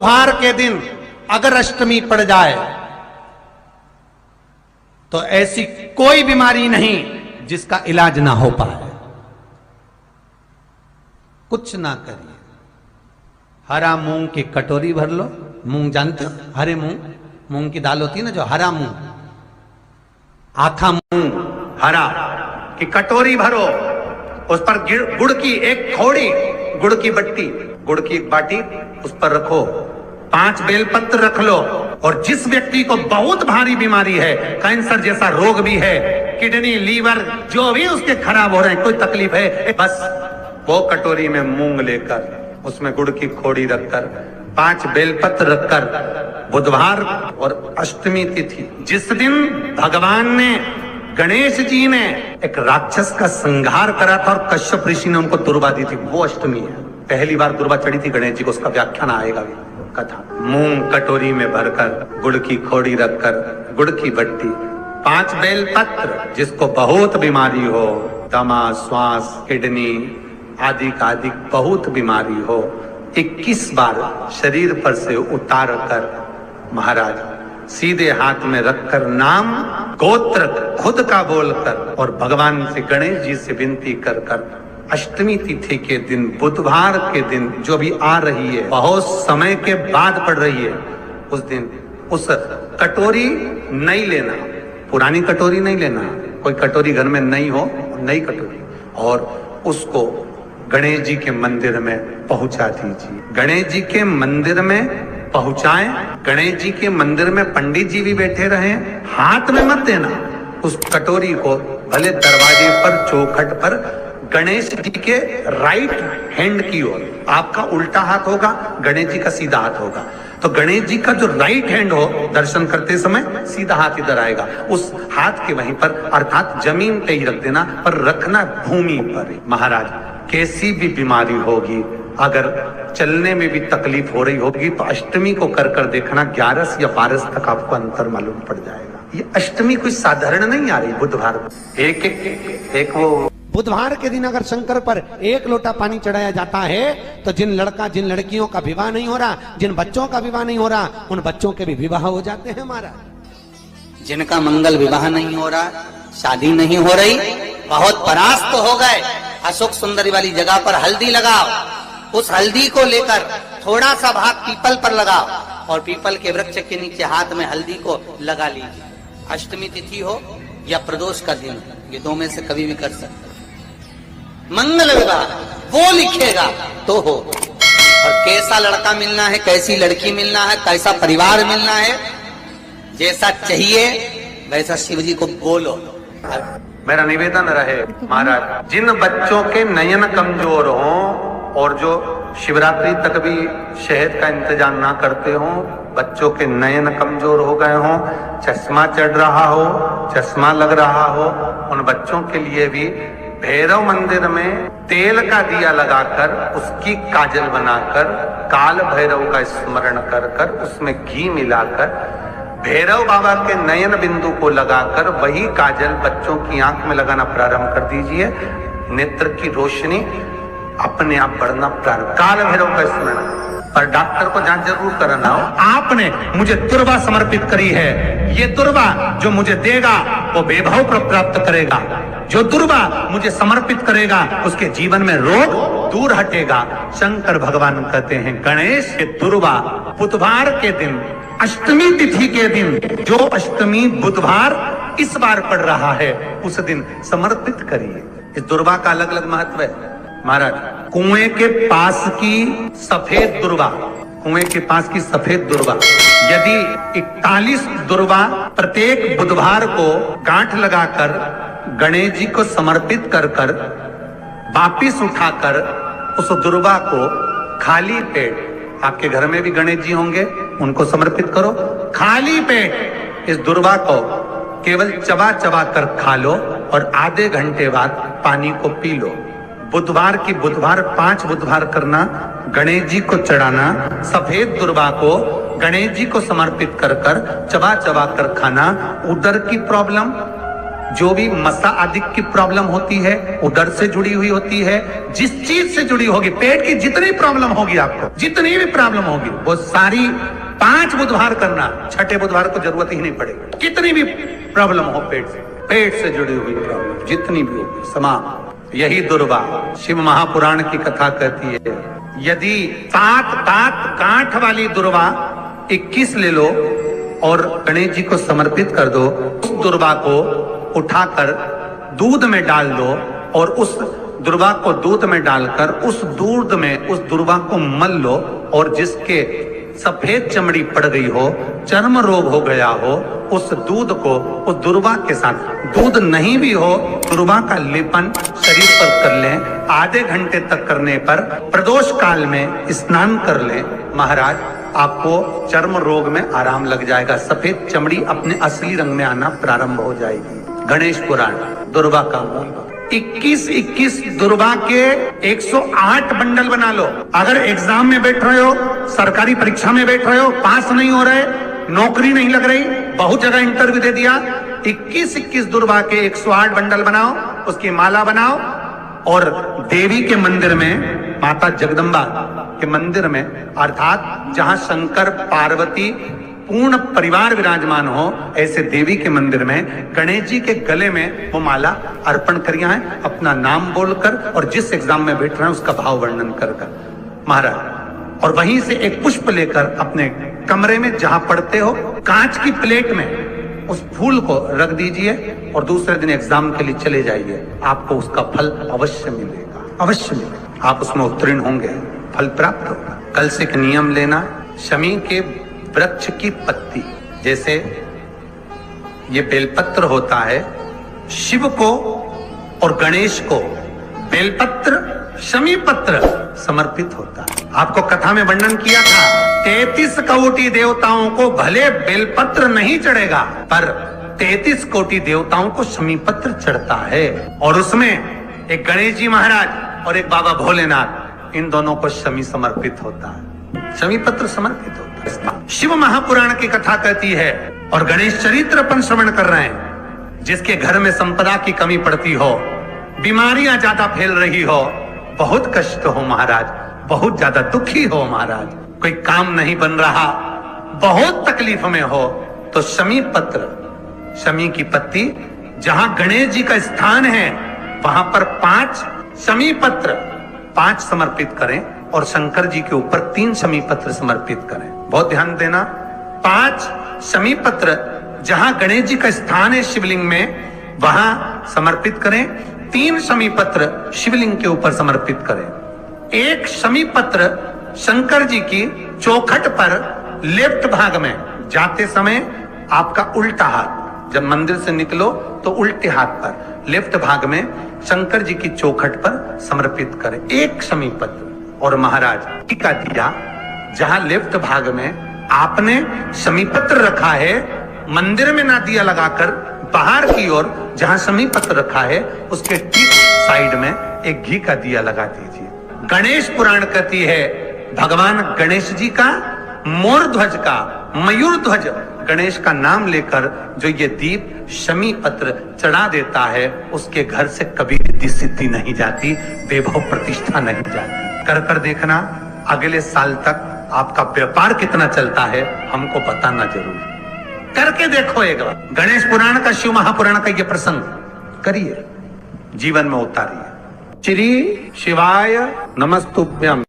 बुधवार के दिन अगर अष्टमी पड़ जाए तो ऐसी कोई बीमारी नहीं जिसका इलाज ना हो पाए। कुछ ना करिए, हरा मूंग की कटोरी भर लो। मूंग जानते हो? हरे मूंग, मूंग की दाल होती है ना जो हरा मूंग, आथा मूंग हरा की कटोरी भरो, उस पर गुड़ की एक खोड़ी, गुड़ की बट्टी, गुड़ की एक बाटी उस पर रखो, 5 बेलपत्र रख लो। और जिस व्यक्ति को बहुत भारी बीमारी है, कैंसर जैसा रोग भी है, किडनी लीवर जो भी उसके खराब हो रहे हैं, कोई तकलीफ है, बस वो कटोरी में मूंग लेकर उसमें गुड़ की खोड़ी रखकर 5 बेलपत्र रखकर, बुधवार और अष्टमी तिथि जिस दिन भगवान ने, गणेश जी ने एक राक्षस का संहार करा था और कश्यप ऋषि ने उनको दुर्वा दी थी, वो अष्टमी है। पहली बार दुर्वा चढ़ी थी गणेश जी को, उसका व्याख्यान आएगा भी कथा। मूंग कटोरी में भरकर, गुड़ की खोड़ी रखकर, गुड़ की बट्टी, 5 बेलपत्र, जिसको बहुत बीमारी हो, दमा, श्वास, किडनी आदि का आदि बहुत बीमारी हो, 21 बार शरीर पर से उतार कर महाराज सीधे हाथ में रखकर नाम गोत्र खुद का बोलकर और भगवान से, गणेश जी से विनती कर कर अष्टमी तिथि के दिन, बुधवार के दिन जो भी आ रही है, बहुत समय के बाद पड़ रही है, उस दिन उस कटोरी नहीं लेना, पुरानी कटोरी नहीं लेना, कोई कटोरी घर में नहीं हो, नई कटोरी, और उसको गणेश जी के मंदिर में पहुंचा दीजिए। गणेश जी के मंदिर में पहुंचाएं, गणेश जी के मंदिर में पंडित जी भी बैठे रहे, हाथ में मत देना उस कटोरी को, भले दरवाजे पर, चौखट पर, गणेश जी के राइट हैंड की ओर, आपका उल्टा हाथ होगा, गणेश जी का सीधा हाथ होगा, तो गणेश जी का जो राइट हैंड हो, दर्शन करते समय सीधा हाथ इधर आएगा, उस हाथ के वहीं पर, अर्थात जमीन पे ही रख देना, पर रखना भूमि पर। महाराज कैसी भी बीमारी होगी, अगर चलने में भी तकलीफ हो रही होगी, तो अष्टमी को कर कर देखना, 11 या 12 तक आपको अंतर मालूम पड़ जाएगा। ये अष्टमी कोई साधारण नहीं आ रही, बुधवार एक वो बुधवार के दिन अगर शंकर पर 1 लोटा पानी चढ़ाया जाता है, तो जिन लड़कियों का विवाह नहीं हो रहा, जिन बच्चों का विवाह नहीं हो रहा, उन बच्चों के भी विवाह हो जाते हैं महाराज। जिनका मंगल विवाह नहीं हो रहा, शादी नहीं हो रही, बहुत परास्त हो गए, अशोक सुंदरी वाली जगह पर हल्दी लगाओ, उस हल्दी को लेकर थोड़ा सा भाग पीपल पर लगाओ और पीपल के वृक्ष के नीचे हाथ में हल्दी को लगा लीजिए। अष्टमी तिथि हो या प्रदोष का दिन, ये 2 में से कभी भी कर सकते। मंगल विवाह वो लिखेगा तो हो। और कैसा लड़का मिलना है, कैसी लड़की मिलना है, कैसा परिवार मिलना है, जैसा चाहिए वैसा शिव जी को बोलो। मेरा निवेदन रहे महाराज, जिन बच्चों के नयन कमजोर हों और जो शिवरात्रि तक भी शहद का इंतजाम ना करते हों, बच्चों के नयन कमजोर हो गए हों, चश्मा चढ़ रहा हो, चश्मा लग रहा हो, उन बच्चों के लिए भी भैरव मंदिर में तेल का दिया लगाकर, उसकी काजल बनाकर, काल भैरव का स्मरण कर कर, उसमें घी मिलाकर, भैरव बाबा के नयन बिंदु को लगाकर वही काजल बच्चों की आंख में लगाना प्रारंभ कर दीजिए। नेत्र की रोशनी अपने आप बढ़ना प्रारंभ, काल भैरव का स्मरण। पर डॉक्टर को जांच जरूर कराना हो। आपने मुझे दुर्वा समर्पित करी है, ये दुर्वा जो मुझे देगा वो वैभव प्राप्त करेगा, जो दुर्वा मुझे समर्पित करेगा उसके जीवन में रोग दूर हटेगा। शंकर भगवान कहते हैं, गणेश के दुर्वा बुधवार के दिन, अष्टमी तिथि के दिन, जो अष्टमी बुधवार इस बार पड़ रहा है, उस दिन समर्पित करिए। इस दुर्वा का अलग अलग महत्व है महाराज। कुएं के पास की सफेद दुर्वा, कुएं के पास की सफेद दुर्वा, यदि 41 दुर्वा प्रत्येक बुधवार को गांठ लगाकर गणेश जी को समर्पित कर कर वापिस उठाकर उस दुर्वा को खाली पेट, आपके घर में भी गणेश जी होंगे, उनको समर्पित करो, खाली पेट इस दुर्वा को केवल चबा चबा कर खा लो और आधे घंटे बाद पानी को पी लो। बुधवार की बुधवार 5 बुधवार करना, गणेश जी को चढ़ाना, सफेद दुर्वा को गणेश जी को समर्पित कर कर चबा चबा कर खाना। उदर की प्रॉब्लम, जो भी मसा आदि की प्रॉब्लम होती है, उदर से जुड़ी हुई होती है, जिस चीज से जुड़ी होगी, पेट की जितनी प्रॉब्लम होगी आपको, जितनी भी प्रॉब्लम होगी, वो सारी 5 बुधवार करना, छठे बुधवार को जरूरत ही नहीं पड़ेगी। कितनी भी प्रॉब्लम हो पेट से जुड़ी हुई प्रॉब्लम जितनी भी होगी समाप्त। यही दुर्वा शिव महापुराण की कथा कहती है, यदि 7 दांत गांठ वाली दुर्वा 21 ले लो और गणेश जी को समर्पित कर दो, उस दुर्वा को उठाकर दूध में डाल दो और उस दुर्वा को दूध में डालकर उस दूध में उस दुर्वा को मल लो, और जिसके सफेद चमड़ी पड़ गई हो, चर्म रोग हो गया हो, उस दूध को उस दुर्वा के साथ, दूध नहीं भी हो, दुर्वा का लेपन शरीर पर कर लें। आधे घंटे तक करने पर प्रदोष काल में स्नान कर लें, महाराज आपको चर्म रोग में आराम लग जाएगा, सफेद चमड़ी अपने असली रंग में आना प्रारंभ हो जाएगी। गणेश पुराण दुर्वा का मूल 21 दुर्वा के 108 बंडल बना लो। अगर एग्जाम में बैठ रहे हो, सरकारी परीक्षा में बैठ रहे हो, पास नहीं हो रहे, नौकरी नहीं लग रही, बहुत जगह इंटरव्यू दे दिया, 21 दुर्वा के 108 बंडल बनाओ, उसकी माला बनाओ और देवी के मंदिर में, माता जगदम्बा के मंदिर में, अर्थात जहां शंकर पार्वती पूर्ण परिवार विराजमान हो, ऐसे देवी के मंदिर में गणेश जी के गले में वो माला अर्पण करिए है, अपना नाम बोलकर और जिस एग्जाम में बैठ रहे हैं उसका भाव वर्णन कर महाराज, और वहीं से एक पुष्प लेकर अपने कमरे में जहां पढ़ते हो कांच की प्लेट में उस फूल को रख दीजिए और दूसरे दिन एग्जाम के लिए चले जाइए, आपको उसका फल अवश्य मिलेगा, अवश्य मिलेगा, आप उसमें उत्तीर्ण होंगे, फल प्राप्त होगा। कल से एक नियम लेना, शमी के वृक्ष की पत्ती, जैसे ये बेलपत्र होता है, शिव को और गणेश को बेलपत्र शमी पत्र समर्पित होता है। आपको कथा में वर्णन किया था, 33 कोटि देवताओं को भले बेलपत्र नहीं चढ़ेगा, पर 33 कोटि देवताओं को शमी पत्र चढ़ता है, और उसमें एक गणेश जी महाराज और एक बाबा भोलेनाथ, इन दोनों को शमी समर्पित होता है, शमी पत्र समर्पित होता है। शिव महापुराण की कथा कहती है, और गणेश चरित्र अपन श्रवण कर रहे हैं, जिसके घर में संपदा की कमी पड़ती हो, बीमारियां ज्यादा फैल रही हो, बहुत कष्ट हो महाराज, बहुत ज्यादा दुखी हो महाराज, कोई काम नहीं बन रहा, बहुत तकलीफ में हो, तो शमी पत्र, शमी की पत्ती, जहां गणेश जी का स्थान है वहां पर 5 शमी पत्र 5 समर्पित करें और शंकर जी के ऊपर 3 शमी पत्र समर्पित करें। बहुत ध्यान देना, 5 शमी पत्र जहां गणेश जी का स्थान है शिवलिंग में वहां समर्पित करें, 3 शमी पत्र शिवलिंग के ऊपर समर्पित करें, 1 शमी पत्र शंकर जी की चौखट पर लेफ्ट भाग में, जाते समय आपका उल्टा हाथ, जब मंदिर से निकलो तो उल्टे हाथ पर लेफ्ट भाग में शंकर जी की चौखट पर समर्पित करें 1 शमी पत्र। और महाराज टीका दिया, जहां लेफ्ट भाग में आपने शमी पत्र रखा है, मंदिर में ना दिया लगाकर बाहर की ओर जहां शमी पत्र रखा है उसके ठीक साइड में एक घी का दिया लगा दीजिए। गणेश पुराण कहती है, भगवान गणेश जी का, मोर ध्वज का, मयूर ध्वज गणेश का नाम लेकर जो ये दीप शमी पत्र चढ़ा देता है, उसके घर से कभी रिद्धि सिद्धि नहीं जाती, वैभव प्रतिष्ठा नहीं जाती। कर देखना, अगले साल तक आपका व्यापार कितना चलता है हमको बताना जरूर, करके देखो एक बार। गणेश पुराण का, शिव महापुराण का ये प्रसंग करिए, जीवन में उतारिए। श्री शिवाय नमस्तुभ्यम।